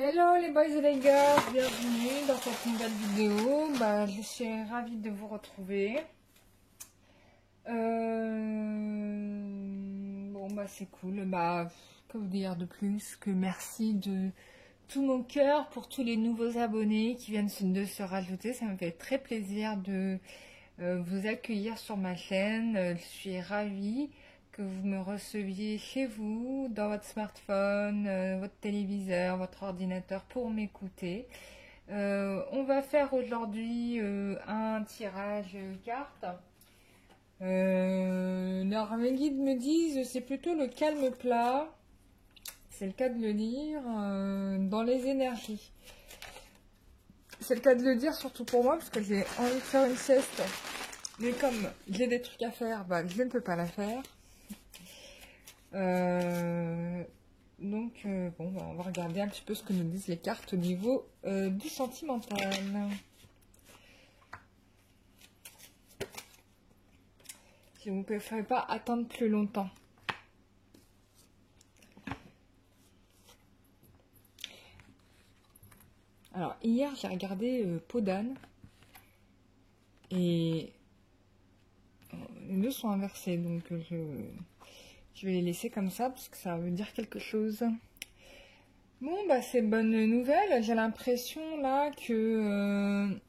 Hello les boys et les girls, bienvenue dans cette nouvelle vidéo. Je suis ravie de vous retrouver. C'est cool. Que vous dire de plus que merci de tout mon cœur pour tous les nouveaux abonnés qui viennent de se rajouter. Ça me fait très plaisir de vous accueillir sur ma chaîne. Je suis ravie que vous me receviez chez vous, dans votre smartphone, votre téléviseur, votre ordinateur pour m'écouter. On va faire aujourd'hui un tirage cartes. Alors mes guides me disent c'est plutôt le calme plat, c'est le cas de le dire, dans les énergies. C'est le cas de le dire surtout pour moi parce que j'ai envie de faire une sieste. Mais comme j'ai des trucs à faire, je ne peux pas la faire. On va regarder un petit peu ce que nous disent les cartes au niveau du sentimental. Si vous ne préférez pas attendre plus longtemps. Alors, hier, j'ai regardé Peau d'âne. Et les deux sont inversés, donc je vais les laisser comme ça parce que ça veut dire quelque chose. Bon, c'est bonne nouvelle. J'ai l'impression là que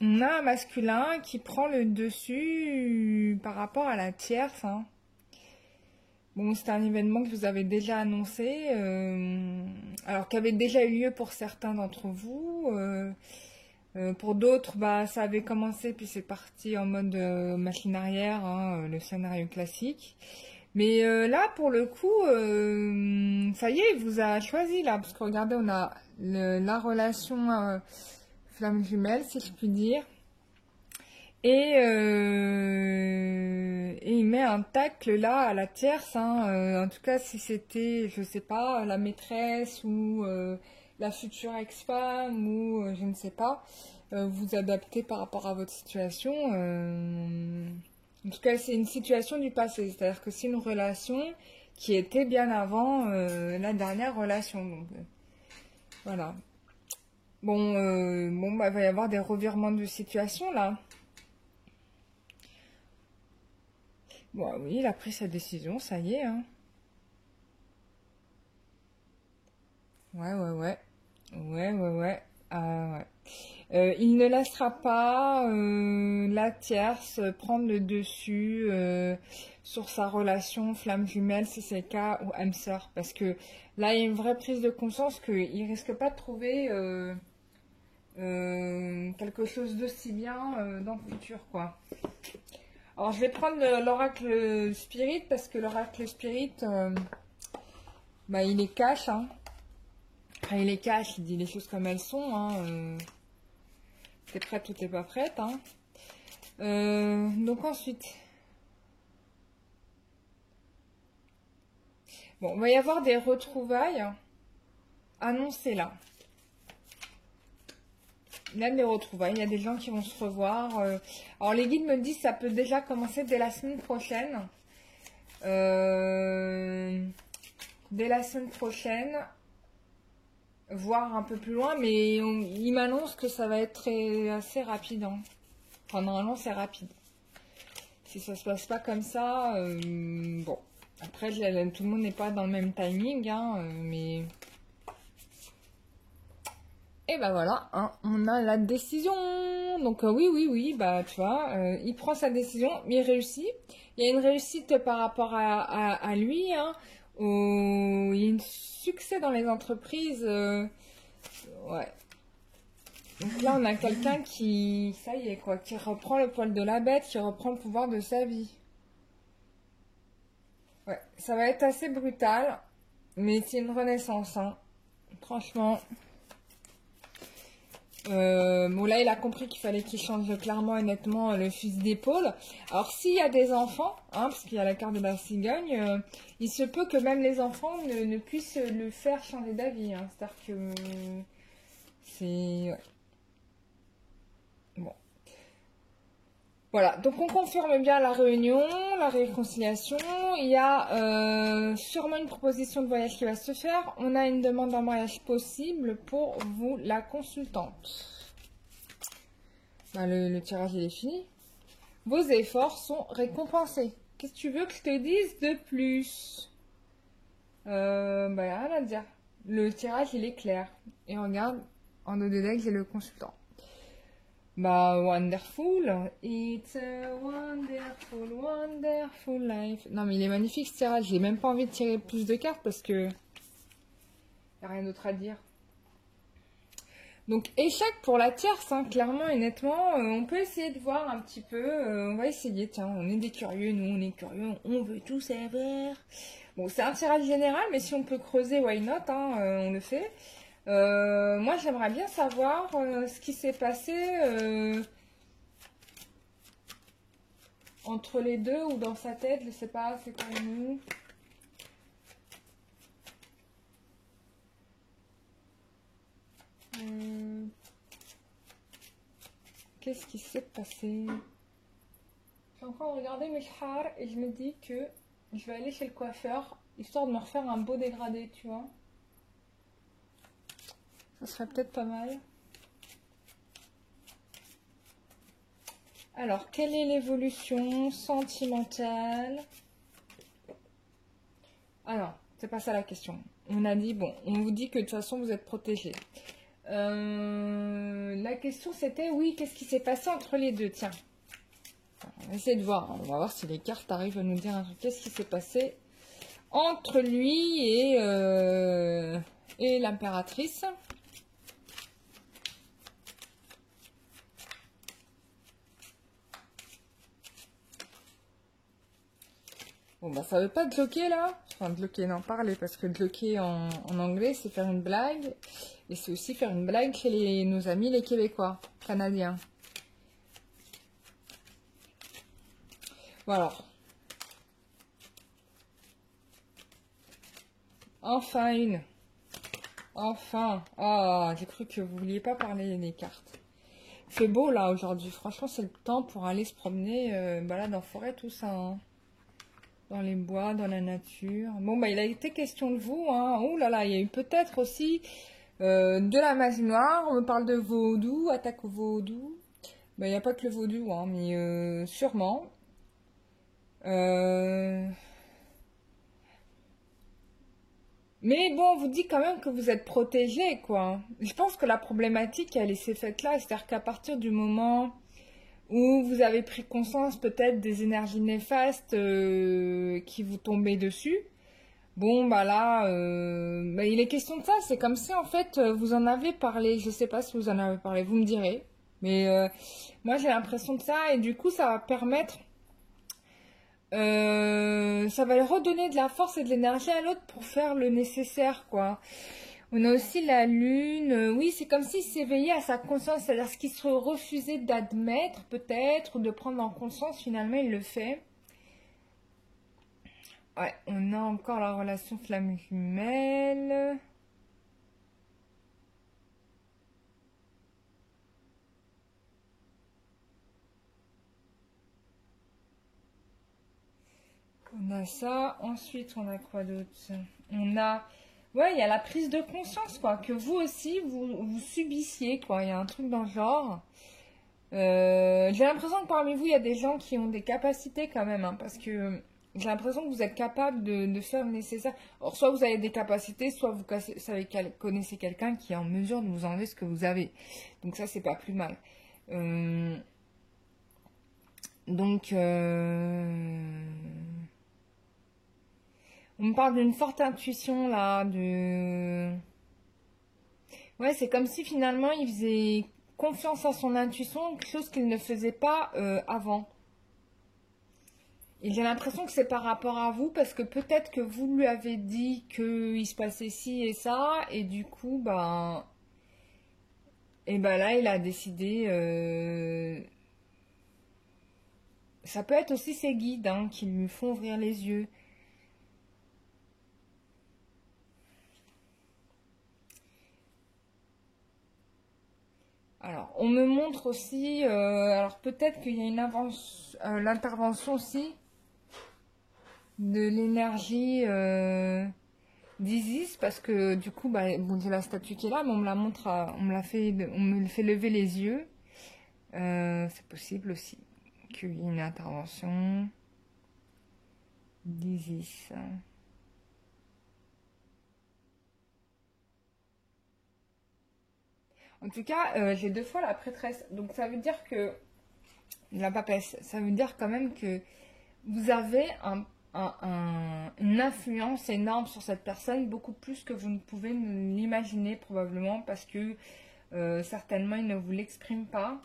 on a un masculin qui prend le dessus par rapport à la tierce. Bon, c'est un événement que vous avez déjà annoncé, alors qui avait déjà eu lieu pour certains d'entre vous. Pour d'autres, ça avait commencé puis c'est parti en mode machine arrière, le scénario classique. Mais là, pour le coup, ça y est, il vous a choisi là, parce que regardez, on a la relation flamme jumelle, si je puis dire. Et il met un tacle là à la tierce, en tout cas si c'était, je sais pas, la maîtresse ou la future ex-femme ou je ne sais pas, vous adaptez par rapport à votre situation. En tout cas, c'est une situation du passé, c'est-à-dire que c'est une relation qui était bien avant la dernière relation. Donc, voilà. Il va y avoir des revirements de situation là. Bon, oui, il a pris sa décision, ça y est. Ouais. Il ne laissera pas la tierce prendre le dessus sur sa relation flamme jumelle, si c'est le cas, ou âme sœur. Parce que là, il y a une vraie prise de conscience qu'il ne risque pas de trouver quelque chose d'aussi bien dans le futur, quoi. Alors, je vais prendre l'oracle spirit, parce que l'oracle spirit, il est cash, Enfin, il est cash, il dit les choses comme elles sont, T'es prête ou t'es pas prête, Donc ensuite, il va y avoir des retrouvailles annoncées là. Il y a des retrouvailles, il y a des gens qui vont se revoir. Alors les guides me disent que ça peut déjà commencer dès la semaine prochaine. Dès la semaine prochaine, voire un peu plus loin, mais il m'annonce que ça va être assez rapide. Enfin, normalement, c'est rapide. Si ça se passe pas comme ça, bon. Après, tout le monde n'est pas dans le même timing, mais... Et voilà, on a la décision. Donc oui, tu vois, il prend sa décision, mais il réussit. Il y a une réussite par rapport à lui, il y a un succès dans les entreprises. Ouais. Donc là, on a quelqu'un qui, ça y est quoi, qui reprend le poil de la bête, qui reprend le pouvoir de sa vie. Ouais, ça va être assez brutal, mais c'est une renaissance, Franchement. Là, il a compris qu'il fallait qu'il change clairement et nettement le fusil d'épaule. Alors, s'il y a des enfants, parce qu'il y a la carte de la cigogne, il se peut que même les enfants ne puissent le faire changer d'avis. C'est-à-dire que c'est... Ouais. Bon. Voilà, donc on confirme bien la réunion, la réconciliation. Il y a sûrement une proposition de voyage qui va se faire. On a une demande en mariage possible pour vous, la consultante. Bah, le tirage, il est fini. Vos efforts sont récompensés. Qu'est-ce que tu veux que je te dise de plus? Bah, rien à dire. Le tirage, il est clair. Et regarde, en dos de deck, j'ai le consultant. Bah, wonderful. It's a wonderful, wonderful life. Non, mais il est magnifique ce tirage. J'ai même pas envie de tirer plus de cartes parce que... y a rien d'autre à dire. Donc, échec pour la tierce, hein, clairement et nettement. On peut essayer de voir un petit peu. On va essayer, tiens, on est des curieux, nous, on est curieux. On veut tout savoir. Bon, c'est un tirage général, mais si on peut creuser, why not, hein, on le fait. Moi, j'aimerais bien savoir ce qui s'est passé entre les deux ou dans sa tête, je sais pas, c'est comme nous. Qu'est-ce qui s'est passé? J'ai encore regardé mes chars et je me dis que je vais aller chez le coiffeur histoire de me refaire un beau dégradé, tu vois. Ça serait peut-être pas mal. Alors, quelle est l'évolution sentimentale? Alors, c'est pas ça la question. On a dit, bon, on vous dit que de toute façon, vous êtes protégés. La question, c'était, oui, qu'est-ce qui s'est passé entre les deux? Tiens, on va essayer de voir. On va voir si les cartes arrivent à nous dire un truc. Qu'est-ce qui s'est passé entre lui et l'impératrice? Bon, bah, ça veut pas bloquer là. Enfin, bloquer, non, parler, parce que bloquer en anglais, c'est faire une blague. Et c'est aussi faire une blague chez nos amis, les Québécois, Canadiens. Voilà. Enfin une. Enfin. Ah, j'ai cru que vous vouliez pas parler des cartes. C'est beau là aujourd'hui. Franchement, c'est le temps pour aller se promener, balade en forêt, tout ça. Hein. Dans les bois, dans la nature. Bon, bah, il a été question de vous. Hein. Ouh là là, il y a eu peut-être aussi de la magie noire. On me parle de vaudou, attaque au vaudou. Bah, il n'y a pas que le vaudou, hein, mais sûrement. Mais bon, on vous dit quand même que vous êtes protégés, quoi. Je pense que la problématique, elle s'est faite là. C'est-à-dire qu'à partir du moment où vous avez pris conscience peut-être des énergies néfastes qui vous tombaient dessus, bon, bah là, bah, il est question de ça. C'est comme si, en fait, vous en avez parlé. Je sais pas si vous en avez parlé, vous me direz. Mais moi, j'ai l'impression de ça. Et du coup, ça va permettre... ça va redonner de la force et de l'énergie à l'autre pour faire le nécessaire, quoi. On a aussi la lune. Oui, c'est comme s'il s'éveillait à sa conscience, c'est-à-dire ce qu'il se refusait d'admettre, peut-être, ou de prendre en conscience, finalement, il le fait. Ouais, on a encore la relation flamme jumelle. On a ça. Ensuite, on a quoi d'autre? On a... Ouais, il y a la prise de conscience, quoi. Que vous aussi, vous subissiez, quoi. Il y a un truc dans le genre. J'ai l'impression que parmi vous, il y a des gens qui ont des capacités quand même. Hein, parce que j'ai l'impression que vous êtes capable de faire le nécessaire. Or, soit vous avez des capacités, soit vous connaissez quelqu'un qui est en mesure de vous enlever ce que vous avez. Donc ça, c'est pas plus mal. Donc... On me parle d'une forte intuition là, Ouais, c'est comme si finalement il faisait confiance à son intuition, quelque chose qu'il ne faisait pas avant. Et j'ai l'impression que c'est par rapport à vous, parce que peut-être que vous lui avez dit qu'il se passait ci et ça, et du coup, ben... Et ben là, il a décidé... Ça peut être aussi ses guides hein, qui lui font ouvrir les yeux. Alors, on me montre aussi, alors peut-être qu'il y a l'intervention aussi de l'énergie d'Isis, parce que du coup, bah, bon, j'ai la statue qui est là, mais on me la montre, on me le fait lever les yeux. C'est possible aussi qu'il y ait une intervention d'Isis. En tout cas, j'ai 2 fois la prêtresse, donc ça veut dire que la papesse, ça veut dire quand même que vous avez une influence énorme sur cette personne, beaucoup plus que vous ne pouvez l'imaginer probablement, parce que certainement il ne vous l'exprime pas,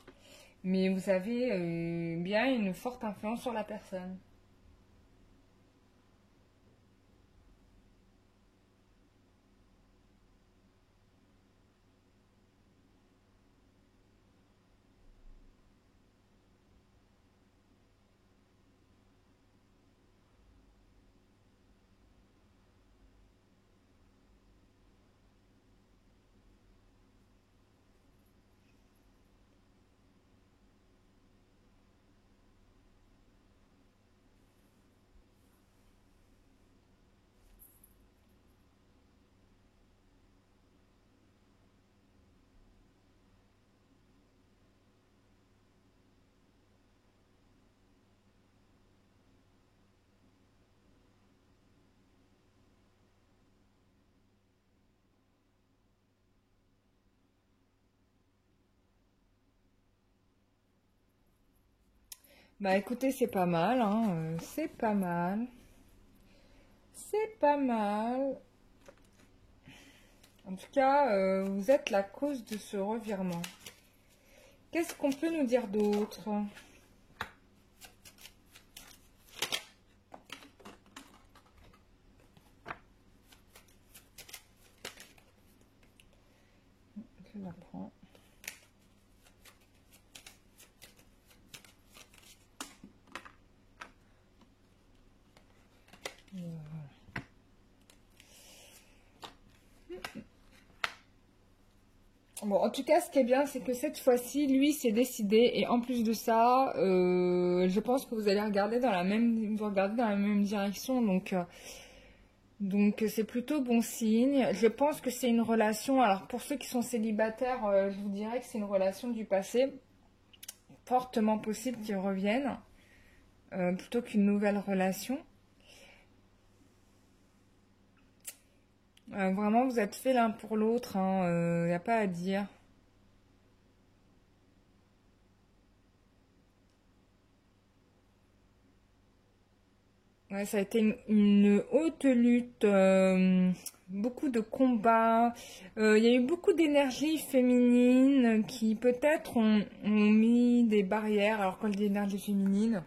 mais vous avez bien une forte influence sur la personne. Bah écoutez, c'est pas mal, hein, c'est pas mal, c'est pas mal. En tout cas, vous êtes la cause de ce revirement. Qu'est-ce qu'on peut nous dire d'autre? Je la prends. Bon, en tout cas, ce qui est bien, c'est que cette fois-ci, lui, s'est décidé. Et en plus de ça, je pense que vous allez regarder vous regardez dans la même direction. Donc c'est plutôt bon signe. Je pense que c'est une relation. Alors, pour ceux qui sont célibataires, je vous dirais que c'est une relation du passé. Fortement possible qu'ils reviennent. Plutôt qu'une nouvelle relation. Vraiment, vous êtes faits l'un pour l'autre. Il n'y a pas à dire. Ouais, ça a été une haute lutte, beaucoup de combats. Il y a eu beaucoup d'énergie féminine qui peut-être ont mis des barrières. Alors quand je dis énergie féminine,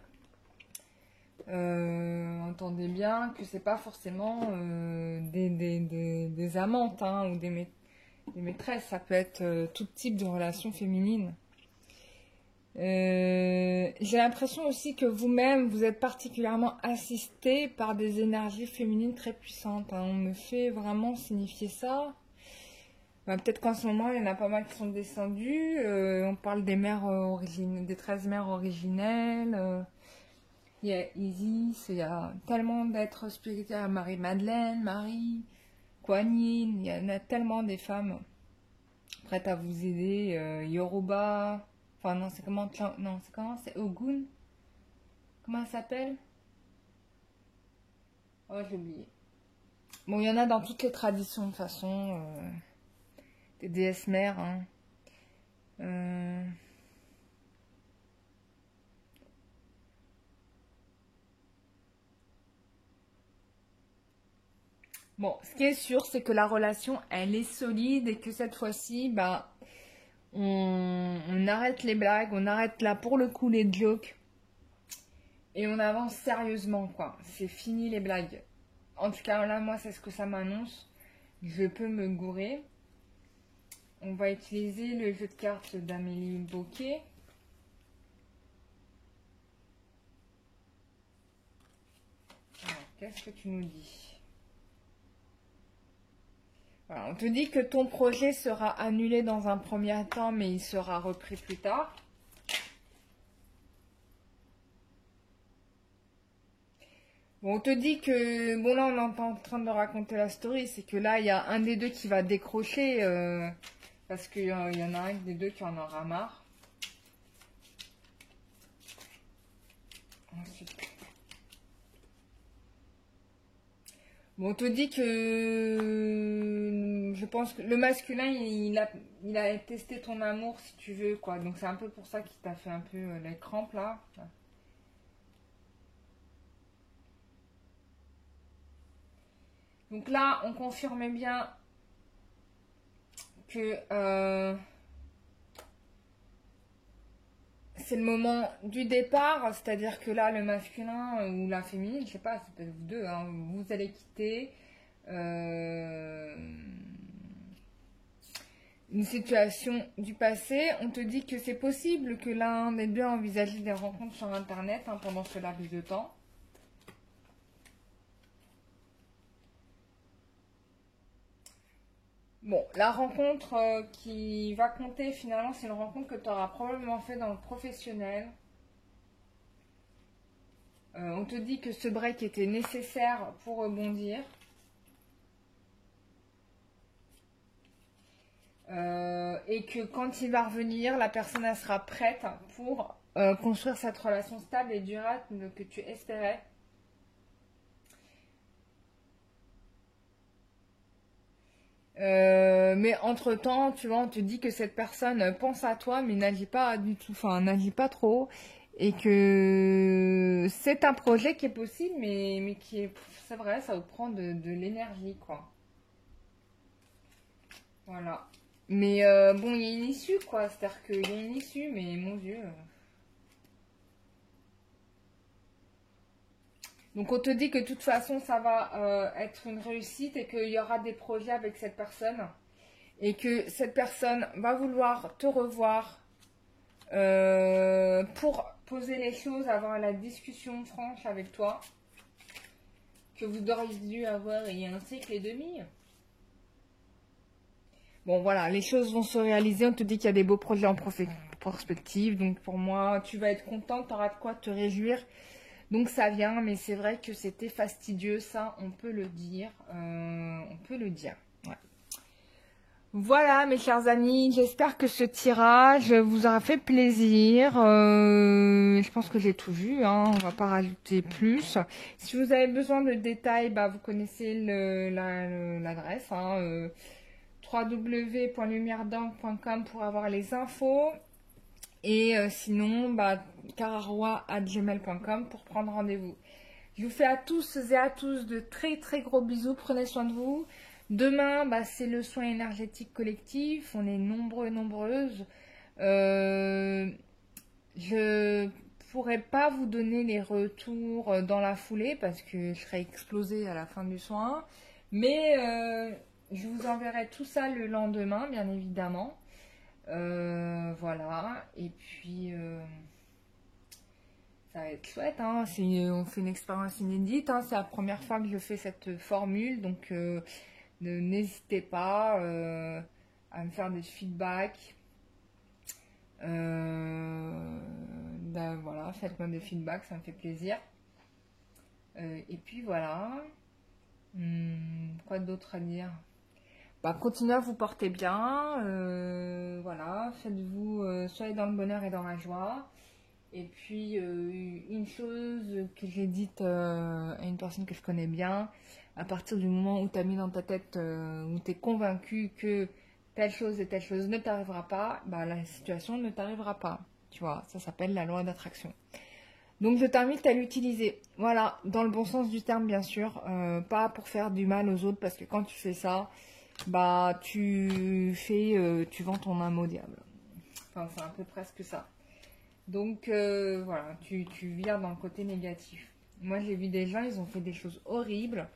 entendez bien que c'est pas forcément des amantes, hein, ou des maîtresses. Ça peut être tout type de relation féminine. J'ai l'impression aussi que vous-même, vous êtes particulièrement assisté par des énergies féminines très puissantes, hein. On me fait vraiment signifier ça. Bah, peut-être qu'en ce moment, il y en a pas mal qui sont descendus. On parle des mères des 13 mères originelles. Il y a Isis, il y a tellement d'êtres spirituels. Marie-Madeleine, Marie, Kuan Yin. Il y en a tellement des femmes prêtes à vous aider. Yoruba. Enfin, non, c'est comment? Non, c'est comment? C'est Ogun? Comment elle s'appelle? Oh, j'ai oublié. Bon, il y en a dans toutes les traditions, de toute façon. Des déesses mères, hein. Euh, Bon, ce qui est sûr, c'est que la relation, elle est solide et que cette fois-ci, bah, on arrête les blagues, on arrête là pour le coup les jokes et on avance sérieusement, quoi. C'est fini les blagues. En tout cas, là, moi, c'est ce que ça m'annonce. Je peux me gourer. On va utiliser le jeu de cartes d'Amélie Bocquet. Alors, qu'est-ce que tu nous dis? Voilà, on te dit que ton projet sera annulé dans un premier temps, mais il sera repris plus tard. Bon, on te dit que, bon là on est en train de raconter la story, c'est que là il y a un des deux qui va décrocher, parce qu'il y en a un des deux qui en aura marre. Ensuite. Bon, on te dit que je pense que le masculin, il a testé ton amour, si tu veux, quoi. Donc c'est un peu pour ça qu'il t'a fait un peu les crampes, là. Donc là, on confirme bien que c'est le moment du départ, c'est-à-dire que là, le masculin ou la féminine, je sais pas, c'est peut-être vous deux, hein, vous allez quitter une situation du passé. On te dit que c'est possible que l'un des deux envisage des rencontres sur Internet pendant ce laps de temps. Bon, la rencontre qui va compter finalement, c'est une rencontre que tu auras probablement fait dans le professionnel. On te dit que ce break était nécessaire pour rebondir. Et que quand il va revenir, la personne elle sera prête pour construire cette relation stable et durable que tu espérais. Mais entre-temps, tu vois, on te dit que cette personne pense à toi, mais n'agit pas du tout, enfin, n'agit pas trop. Et que c'est un projet qui est possible, mais qui est, c'est vrai, ça vous prend de l'énergie, quoi. Voilà. Mais bon, il y a une issue, quoi. C'est-à-dire qu'il y a une issue, mais mon Dieu. Donc on te dit que de toute façon, ça va être une réussite et qu'il y aura des projets avec cette personne. Et que cette personne va vouloir te revoir pour poser les choses, avoir la discussion franche avec toi. Que vous auriez dû avoir il y a un siècle et demi. Bon, voilà, les choses vont se réaliser. On te dit qu'il y a des beaux projets en perspective. Donc, pour moi, tu vas être contente, tu auras de quoi te réjouir. Donc, ça vient, mais c'est vrai que c'était fastidieux, ça, on peut le dire. On peut le dire. Ouais. Voilà, mes chers amis, j'espère que ce tirage vous aura fait plaisir. Je pense que j'ai tout vu, hein, on va pas rajouter plus. Si vous avez besoin de détails, bah, vous connaissez l'adresse. Hein, www.lumieredangue.com pour avoir les infos et sinon cararoi@gmail.com pour prendre rendez-vous. Je vous fais à tous et à tous de très très gros bisous, prenez soin de vous. Demain c'est le soin énergétique collectif, on est nombreux et nombreuses. Je pourrais pas vous donner les retours dans la foulée parce que je serai explosée à la fin du soin, mais je vous enverrai tout ça le lendemain, bien évidemment. Voilà. Et puis, ça va être chouette. Hein. On fait une expérience inédite. Hein. C'est la première fois que je fais cette formule. Donc, n'hésitez pas à me faire des feedbacks. Voilà, faites-moi des feedbacks, ça me fait plaisir. Et puis, voilà. Quoi d'autre à dire? Continuez à vous porter bien, voilà, faites-vous, soyez dans le bonheur et dans la joie. Et puis, une chose que j'ai dite à une personne que je connais bien, à partir du moment où tu as mis dans ta tête, où tu es convaincu que telle chose et telle chose ne t'arrivera pas, la situation ne t'arrivera pas. Tu vois, ça s'appelle la loi d'attraction. Donc je t'invite à l'utiliser, voilà, dans le bon sens du terme bien sûr, pas pour faire du mal aux autres, parce que quand tu fais ça, tu vends ton âme au diable. Enfin, c'est un peu presque ça. Donc, voilà, tu vires dans le côté négatif. Moi, j'ai vu des gens, ils ont fait des choses horribles,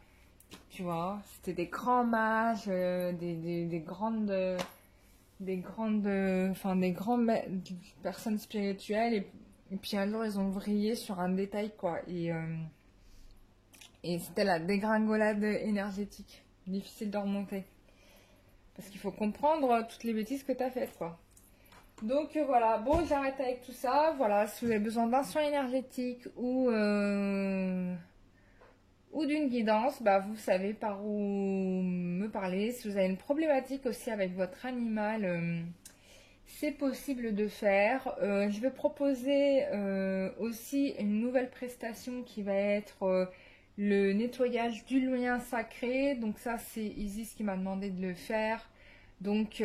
tu vois. C'était des grands mages, des grandes personnes spirituelles. Et puis un jour, ils ont vrillé sur un détail, quoi. Et c'était la dégringolade énergétique. Difficile de remonter. Parce qu'il faut comprendre toutes les bêtises que tu as faites, quoi. Donc voilà, bon, j'arrête avec tout ça. Voilà, si vous avez besoin d'un soin énergétique ou d'une guidance, bah, vous savez par où me parler. Si vous avez une problématique aussi avec votre animal, c'est possible de faire. Je vais proposer aussi une nouvelle prestation qui va être le nettoyage du lien sacré. Donc ça, c'est Isis qui m'a demandé de le faire. Donc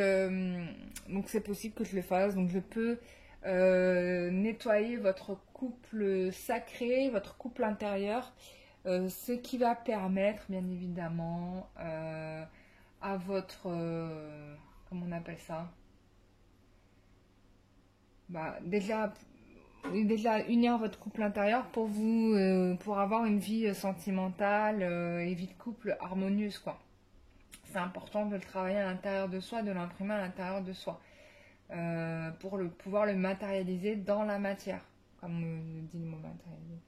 c'est possible que je le fasse. Donc je peux nettoyer votre couple sacré, votre couple intérieur. Ce qui va permettre, bien évidemment, à votre... comment on appelle ça? Bah, déjà unir votre couple intérieur pour vous, pour avoir une vie sentimentale et vie de couple harmonieuse, quoi. C'est important de le travailler à l'intérieur de soi, de l'imprimer à l'intérieur de soi, pour pouvoir le matérialiser dans la matière, comme dit le mot matérialiser.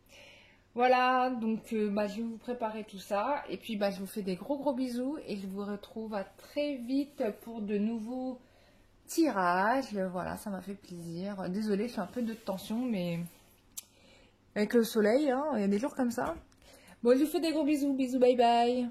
Voilà, donc bah, je vais vous préparer tout ça. Et puis bah, je vous fais des gros bisous. Et je vous retrouve à très vite pour de nouveaux tirages. Voilà, ça m'a fait plaisir. Désolée, je suis un peu de tension, mais avec le soleil, hein, il y a des jours comme ça. Bon, je vous fais des gros bisous. Bisous, bye bye.